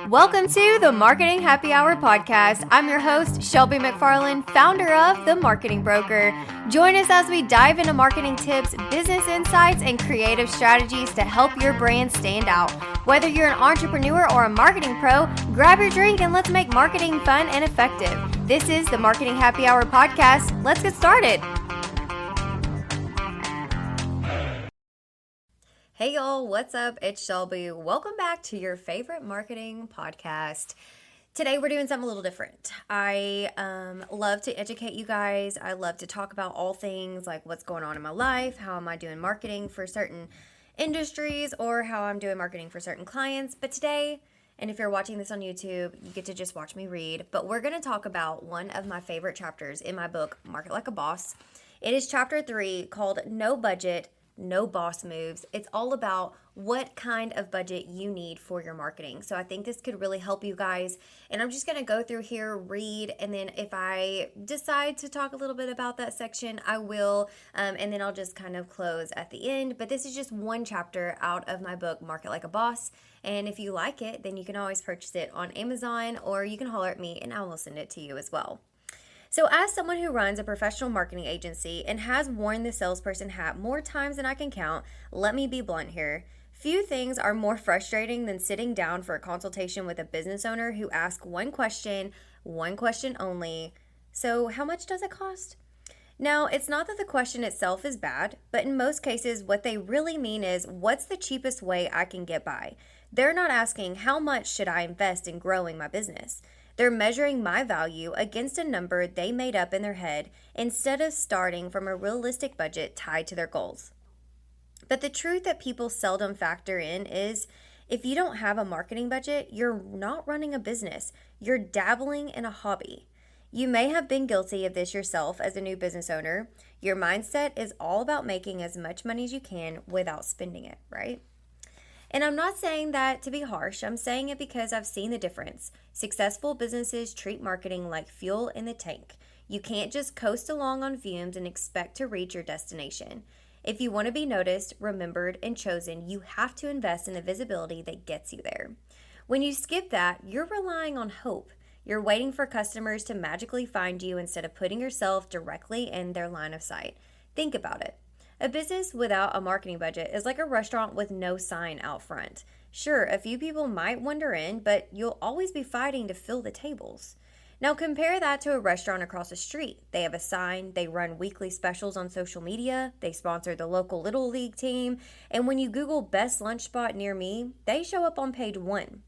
Welcome to the Marketing Happy Hour podcast. I'm your host, Shelby McFarland, founder of The Marketing Broker. Join us as we dive into marketing tips, business insights, and creative strategies to help your brand stand out. Whether you're an entrepreneur or a marketing pro, grab your drink and let's make marketing fun and effective. This is the Marketing Happy Hour podcast. Let's get started. Hey y'all, what's up? It's Shelby. Welcome back to your favorite marketing podcast. Today we're doing something a little different. I love to educate you guys. I love to talk about all things like what's going on in my life, how am I doing marketing for certain industries, or how I'm doing marketing for certain clients. But today, and if you're watching this on YouTube, you get to just watch me read. But we're going to talk about one of my favorite chapters in my book, Market Like a Boss. It is chapter 3 called No Budget, No Boss Moves. It's all about what kind of budget you need for your marketing. So I think this could really help you guys. And I'm just going to go through here, read, and then if I decide to talk a little bit about that section, I will. And then I'll just kind of close at the end. But this is just one chapter out of my book, Market Like a Boss. And if you like it, then you can always purchase it on Amazon, or you can holler at me and I will send it to you as well. So as someone who runs a professional marketing agency and has worn the salesperson hat more times than I can count, let me be blunt here. Few things are more frustrating than sitting down for a consultation with a business owner who asks one question only. So how much does it cost? Now, it's not that the question itself is bad, but in most cases, what they really mean is, what's the cheapest way I can get by? They're not asking, how much should I invest in growing my business? They're measuring my value against a number they made up in their head instead of starting from a realistic budget tied to their goals. But the truth that people seldom factor in is, if you don't have a marketing budget, you're not running a business. You're dabbling in a hobby. You may have been guilty of this yourself as a new business owner. Your mindset is all about making as much money as you can without spending it, right? And I'm not saying that to be harsh. I'm saying it because I've seen the difference. Successful businesses treat marketing like fuel in the tank. You can't just coast along on fumes and expect to reach your destination. If you want to be noticed, remembered, and chosen, you have to invest in the visibility that gets you there. When you skip that, you're relying on hope. You're waiting for customers to magically find you instead of putting yourself directly in their line of sight. Think about it. A business without a marketing budget is like a restaurant with no sign out front. Sure, a few people might wander in, but you'll always be fighting to fill the tables. Now compare that to a restaurant across the street. They have a sign, they run weekly specials on social media, they sponsor the local Little League team, and when you Google best lunch spot near me, they show up on page 1.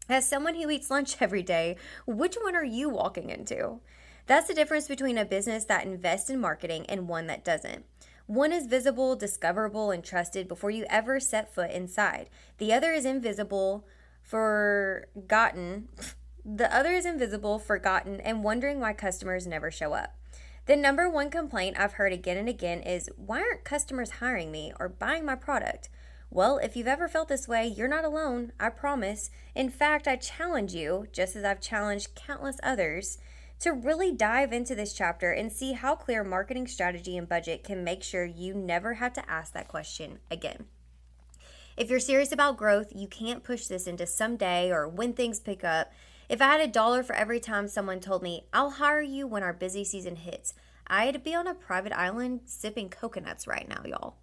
As someone who eats lunch every day, which one are you walking into? That's the difference between a business that invests in marketing and one that doesn't. One is visible, discoverable, and trusted before you ever set foot inside. The other is invisible, forgotten, and wondering why customers never show up. The number one complaint I've heard again and again is, why aren't customers hiring me or buying my product? Well, if you've ever felt this way, you're not alone, I promise. In fact, I challenge you, just as I've challenged countless others, to really dive into this chapter and see how clear marketing strategy and budget can make sure you never have to ask that question again. If you're serious about growth, you can't push this into someday or when things pick up. If I had $1 for every time someone told me, I'll hire you when our busy season hits, I'd be on a private island sipping coconuts right now, y'all.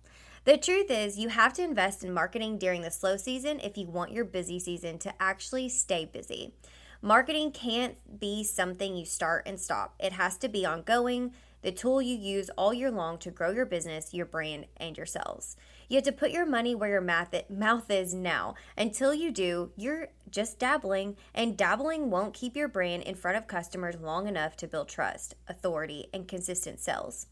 The truth is, you have to invest in marketing during the slow season if you want your busy season to actually stay busy. Marketing can't be something you start and stop. It has to be ongoing, the tool you use all year long to grow your business, your brand, and your sales. You have to put your money where your mouth is now. Until you do, you're just dabbling, and dabbling won't keep your brand in front of customers long enough to build trust, authority, and consistent sales.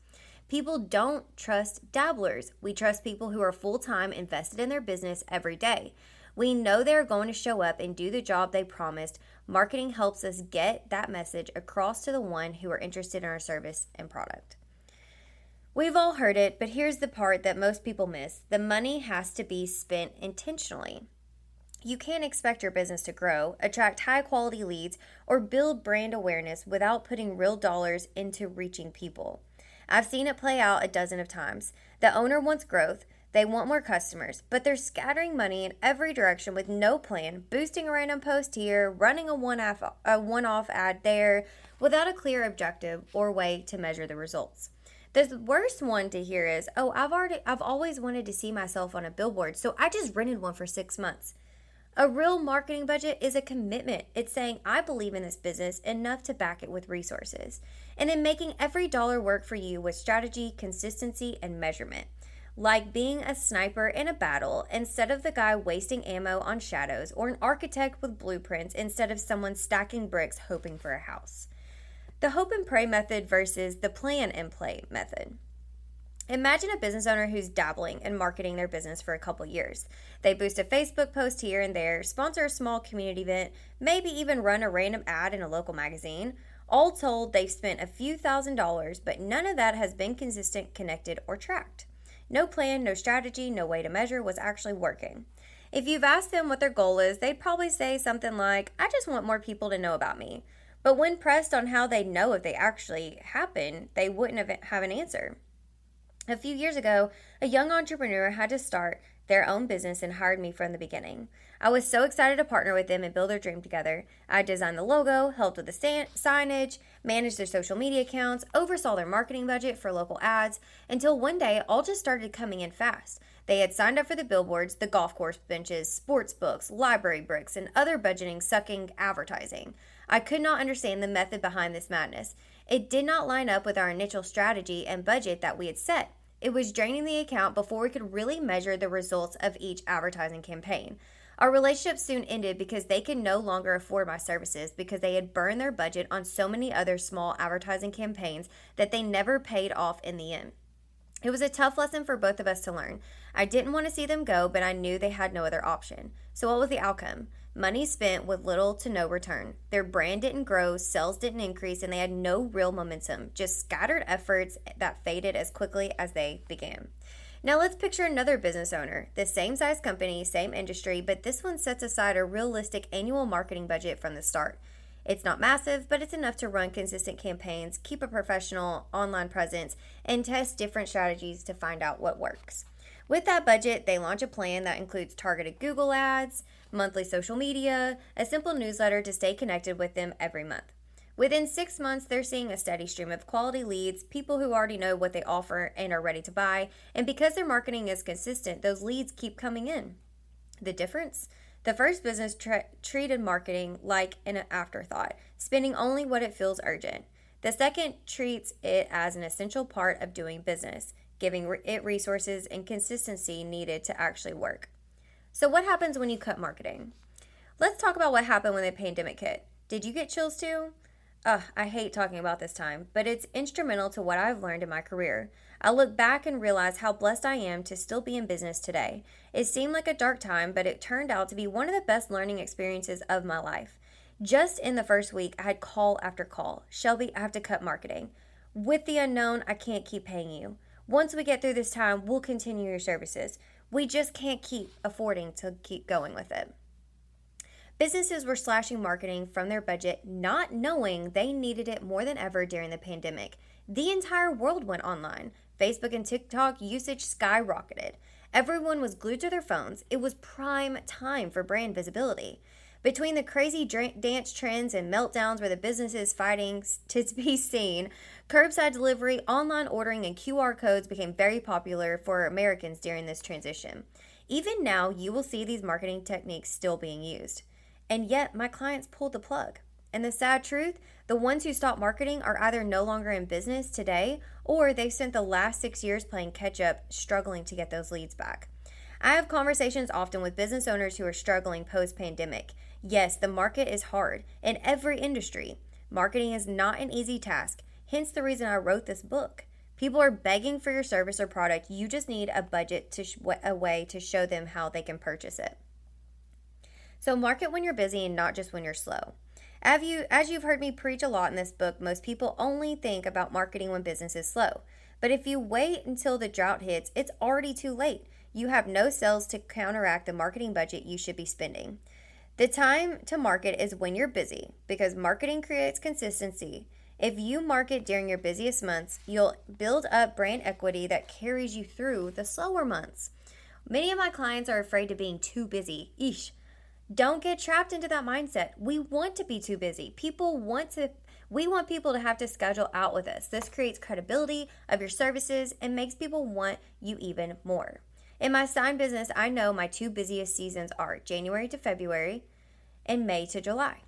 People don't trust dabblers. We trust people who are full-time invested in their business every day. We know they're going to show up and do the job they promised. Marketing helps us get that message across to the one who are interested in our service and product. We've all heard it, but here's the part that most people miss. The money has to be spent intentionally. You can't expect your business to grow, attract high-quality leads, or build brand awareness without putting real dollars into reaching people. I've seen it play out a dozen of times. The owner wants growth. They want more customers, but they're scattering money in every direction with no plan, boosting a random post here, running a one-off ad there, without a clear objective or way to measure the results. The worst one to hear is, "Oh, I've always wanted to see myself on a billboard, so I just rented one for 6 months." A real marketing budget is a commitment. It's saying, "I believe in this business enough to back it with resources," and in making every dollar work for you with strategy, consistency, and measurement. Like being a sniper in a battle instead of the guy wasting ammo on shadows, or an architect with blueprints instead of someone stacking bricks hoping for a house. The hope and pray method versus the plan and play method. Imagine a business owner who's dabbling in marketing their business for a couple years. They boost a Facebook post here and there, sponsor a small community event, maybe even run a random ad in a local magazine. All told, they've spent a few $1,000s, but none of that has been consistent, connected, or tracked. No plan, no strategy, no way to measure what's actually working. If you've asked them what their goal is, they'd probably say something like, "I just want more people to know about me." But when pressed on how they know if they actually happen, they wouldn't have an answer. A few years ago, a young entrepreneur had to start their own business and hired me from the beginning. I was so excited to partner with them and build their dream together. I designed the logo, helped with the signage, managed their social media accounts, oversaw their marketing budget for local ads, until one day it all just started coming in fast. They had signed up for the billboards, the golf course benches, sports books, library bricks, and other budgeting-sucking advertising. I could not understand the method behind this madness. It did not line up with our initial strategy and budget that we had set. It was draining the account before we could really measure the results of each advertising campaign. Our relationship soon ended because they could no longer afford my services because they had burned their budget on so many other small advertising campaigns that they never paid off in the end. It was a tough lesson for both of us to learn. I didn't want to see them go, but I knew they had no other option. So what was the outcome? Money spent with little to no return. Their brand didn't grow, sales didn't increase, and they had no real momentum, just scattered efforts that faded as quickly as they began. Now let's picture another business owner, the same size company, same industry, but this one sets aside a realistic annual marketing budget from the start. It's not massive, but it's enough to run consistent campaigns, keep a professional online presence, and test different strategies to find out what works. With that budget, they launch a plan that includes targeted Google ads, monthly social media, a simple newsletter to stay connected with them every month. Within 6 months, they're seeing a steady stream of quality leads, people who already know what they offer and are ready to buy, and because their marketing is consistent, those leads keep coming in. The difference? The first business treated marketing like an afterthought, spending only what it feels urgent. The second treats it as an essential part of doing business, giving it resources and consistency needed to actually work. So what happens when you cut marketing? Let's talk about what happened when the pandemic hit. Did you get chills too? I hate talking about this time, but it's instrumental to what I've learned in my career. I look back and realize how blessed I am to still be in business today. It seemed like a dark time, but it turned out to be one of the best learning experiences of my life. Just in the first week, I had call after call. "Shelby, I have to cut marketing. With the unknown, I can't keep paying you. Once we get through this time, we'll continue your services. We just can't keep affording to keep going with it." Businesses were slashing marketing from their budget, not knowing they needed it more than ever during the pandemic. The entire world went online. Facebook and TikTok usage skyrocketed. Everyone was glued to their phones. It was prime time for brand visibility. Between the crazy dance trends and meltdowns where the business is fighting to be seen, curbside delivery, online ordering, and QR codes became very popular for Americans during this transition. Even now, you will see these marketing techniques still being used. And yet, my clients pulled the plug. And the sad truth, the ones who stopped marketing are either no longer in business today, or they've spent the last 6 years playing catch up, struggling to get those leads back. I have conversations often with business owners who are struggling post-pandemic. Yes, the market is hard in every industry. Marketing is not an easy task, hence the reason I wrote this book. People are begging for your service or product. You just need a budget, a way to show them how they can purchase it. So market when you're busy and not just when you're slow. As you've heard me preach a lot in this book, most people only think about marketing when business is slow. But if you wait until the drought hits, it's already too late. You have no sales to counteract the marketing budget you should be spending. The time to market is when you're busy, because marketing creates consistency. If you market during your busiest months, you'll build up brand equity that carries you through the slower months. Many of my clients are afraid of being too busy. Eesh. Don't get trapped into that mindset. We want to be too busy. We want people to have to schedule out with us. This creates credibility of your services and makes people want you even more. In my sign business, I know my two busiest seasons are January to February and May to July.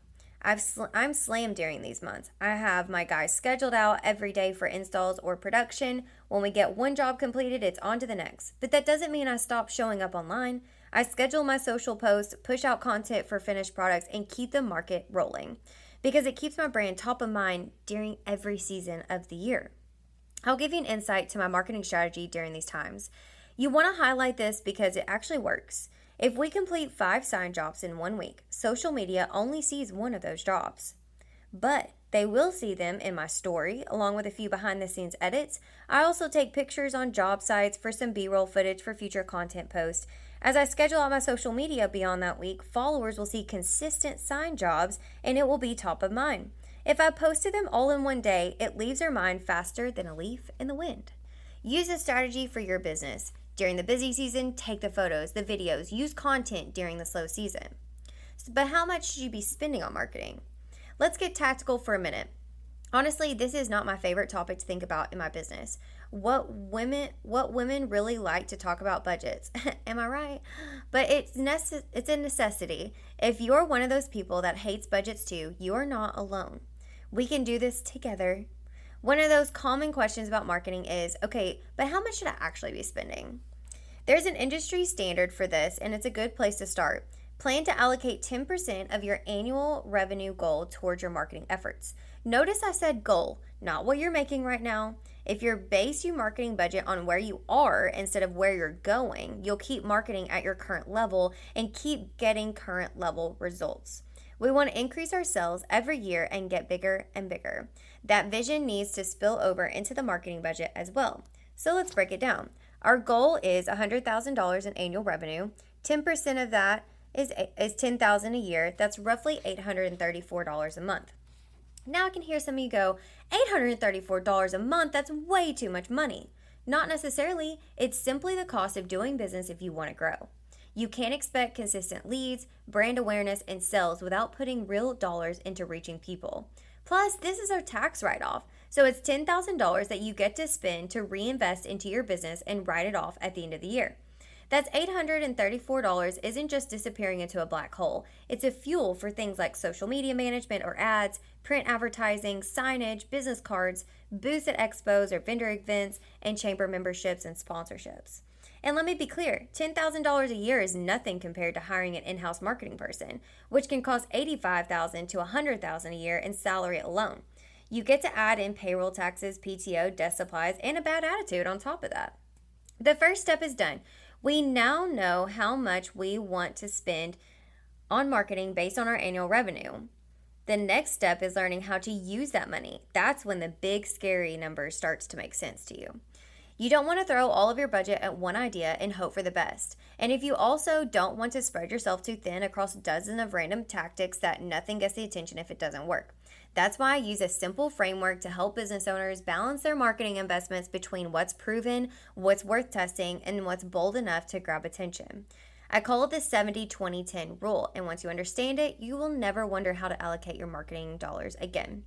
I'm slammed during these months. I have my guys scheduled out every day for installs or production. When we get one job completed, it's on to the next. But that doesn't mean I stop showing up online. I schedule my social posts, push out content for finished products, and keep the market rolling because it keeps my brand top of mind during every season of the year. I'll give you an insight to my marketing strategy during these times. You want to highlight this because it actually works. If we complete 5 sign jobs in 1 week, social media only sees one of those jobs. But they will see them in my story, along with a few behind the scenes edits. I also take pictures on job sites for some B-roll footage for future content posts. As I schedule out my social media beyond that week, followers will see consistent sign jobs and it will be top of mind. If I posted them all in one day, it leaves their mind faster than a leaf in the wind. Use this strategy for your business. During the busy season, take the photos, the videos, use content during the slow season. But how much should you be spending on marketing? Let's get tactical for a minute. Honestly, this is not my favorite topic to think about in my business. What women really like to talk about budgets. Am I right? But it's a necessity. If you're one of those people that hates budgets too, you are not alone. We can do this together. One of those common questions about marketing is, okay, but how much should I actually be spending? There's an industry standard for this, and it's a good place to start. Plan to allocate 10% of your annual revenue goal towards your marketing efforts. Notice I said goal, not what you're making right now. If you base your marketing budget on where you are instead of where you're going, you'll keep marketing at your current level and keep getting current level results. We want to increase our sales every year and get bigger and bigger. That vision needs to spill over into the marketing budget as well. So let's break it down. Our goal is $100,000 in annual revenue. 10% of that is $10,000 a year. That's roughly $834 a month. Now I can hear some of you go, $834 a month, that's way too much money. Not necessarily. It's simply the cost of doing business if you want to grow. You can't expect consistent leads, brand awareness, and sales without putting real dollars into reaching people. Plus, this is our tax write-off. So it's $10,000 that you get to spend to reinvest into your business and write it off at the end of the year. That's $834 isn't just disappearing into a black hole. It's a fuel for things like social media management or ads, print advertising, signage, business cards, booths at expos or vendor events, and chamber memberships and sponsorships. And let me be clear, $10,000 a year is nothing compared to hiring an in-house marketing person, which can cost $85,000 to $100,000 a year in salary alone. You get to add in payroll taxes, PTO, desk supplies, and a bad attitude on top of that. The first step is done. We now know how much we want to spend on marketing based on our annual revenue. The next step is learning how to use that money. That's when the big, scary number starts to make sense to you. You don't want to throw all of your budget at one idea and hope for the best. And if you also don't want to spread yourself too thin across dozens of random tactics that nothing gets the attention if it doesn't work. That's why I use a simple framework to help business owners balance their marketing investments between what's proven, what's worth testing, and what's bold enough to grab attention. I call it the 70-20-10 rule, and once you understand it, you will never wonder how to allocate your marketing dollars again.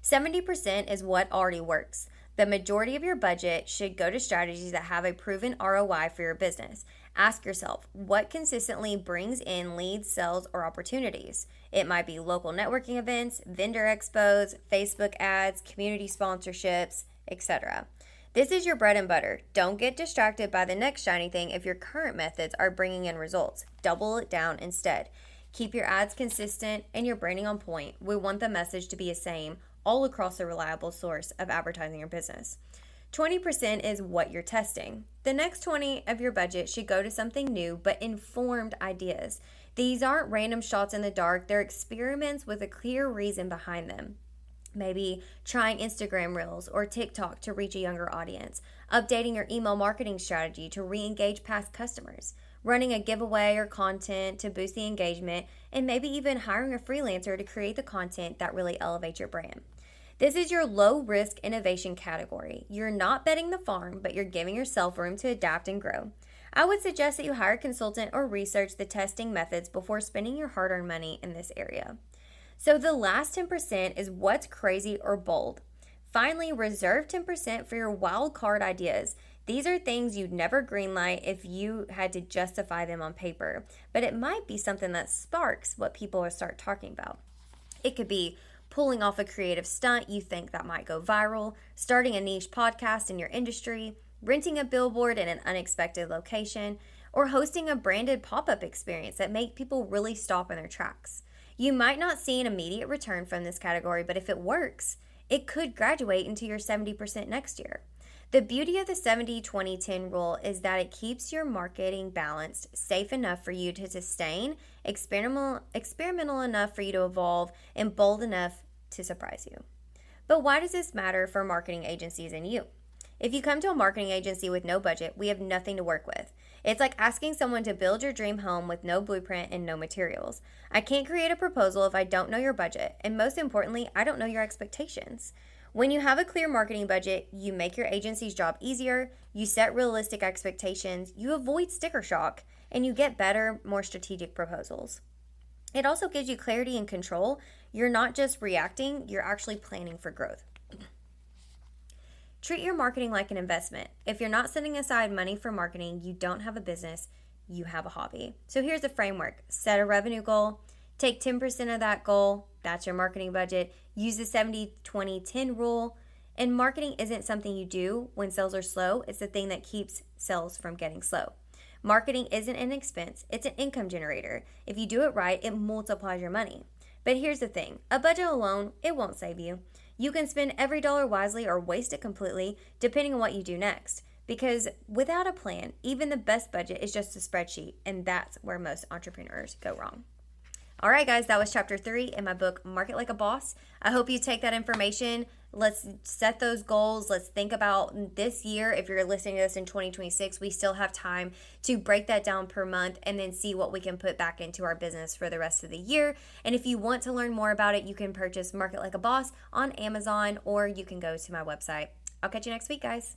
70% is what already works. The majority of your budget should go to strategies that have a proven ROI for your business. Ask yourself, what consistently brings in leads, sales, or opportunities? It might be local networking events, vendor expos, Facebook ads, community sponsorships, etc. This is your bread and butter. Don't get distracted by the next shiny thing if your current methods are bringing in results. Double it down instead. Keep your ads consistent and your branding on point. We want the message to be the same all across a reliable source of advertising your business. 20% is what you're testing. The next 20% of your budget should go to something new but informed ideas. These aren't random shots in the dark. They're experiments with a clear reason behind them. Maybe trying Instagram Reels or TikTok to reach a younger audience, updating your email marketing strategy to re-engage past customers, running a giveaway or content to boost the engagement, and maybe even hiring a freelancer to create the content that really elevates your brand. This is your low-risk innovation category. You're not betting the farm, but you're giving yourself room to adapt and grow. I would suggest that you hire a consultant or research the testing methods before spending your hard earned money in this area. So, the last 10% is what's crazy or bold. Finally, reserve 10% for your wild card ideas. These are things you'd never greenlight if you had to justify them on paper, but it might be something that sparks what people will start talking about. It could be pulling off a creative stunt you think that might go viral, starting a niche podcast in your industry, renting a billboard in an unexpected location, or hosting a branded pop-up experience that make people really stop in their tracks. You might not see an immediate return from this category, but if it works, it could graduate into your 70% next year. The beauty of the 70-20-10 rule is that it keeps your marketing balanced, safe enough for you to sustain, experimental enough for you to evolve, and bold enough to surprise you. But why does this matter for marketing agencies and you? If you come to a marketing agency with no budget, we have nothing to work with. It's like asking someone to build your dream home with no blueprint and no materials. I can't create a proposal if I don't know your budget, and most importantly, I don't know your expectations. When you have a clear marketing budget, you make your agency's job easier, you set realistic expectations, you avoid sticker shock, and you get better, more strategic proposals. It also gives you clarity and control. You're not just reacting, you're actually planning for growth. Treat your marketing like an investment. If you're not setting aside money for marketing, you don't have a business, you have a hobby. So here's the framework. Set a revenue goal. Take 10% of that goal. That's your marketing budget. Use the 70-20-10 rule. And marketing isn't something you do when sales are slow. It's the thing that keeps sales from getting slow. Marketing isn't an expense. It's an income generator. If you do it right, it multiplies your money. But here's the thing. A budget alone, it won't save you. You can spend every dollar wisely or waste it completely, depending on what you do next. Because without a plan, even the best budget is just a spreadsheet, and that's where most entrepreneurs go wrong. All right, guys, that was chapter 3 in my book, Market Like a Boss. I hope you take that information. Let's set those goals. Let's think about this year. If you're listening to this in 2026, we still have time to break that down per month and then see what we can put back into our business for the rest of the year. And if you want to learn more about it, you can purchase Market Like a Boss on Amazon, or you can go to my website. I'll catch you next week, guys.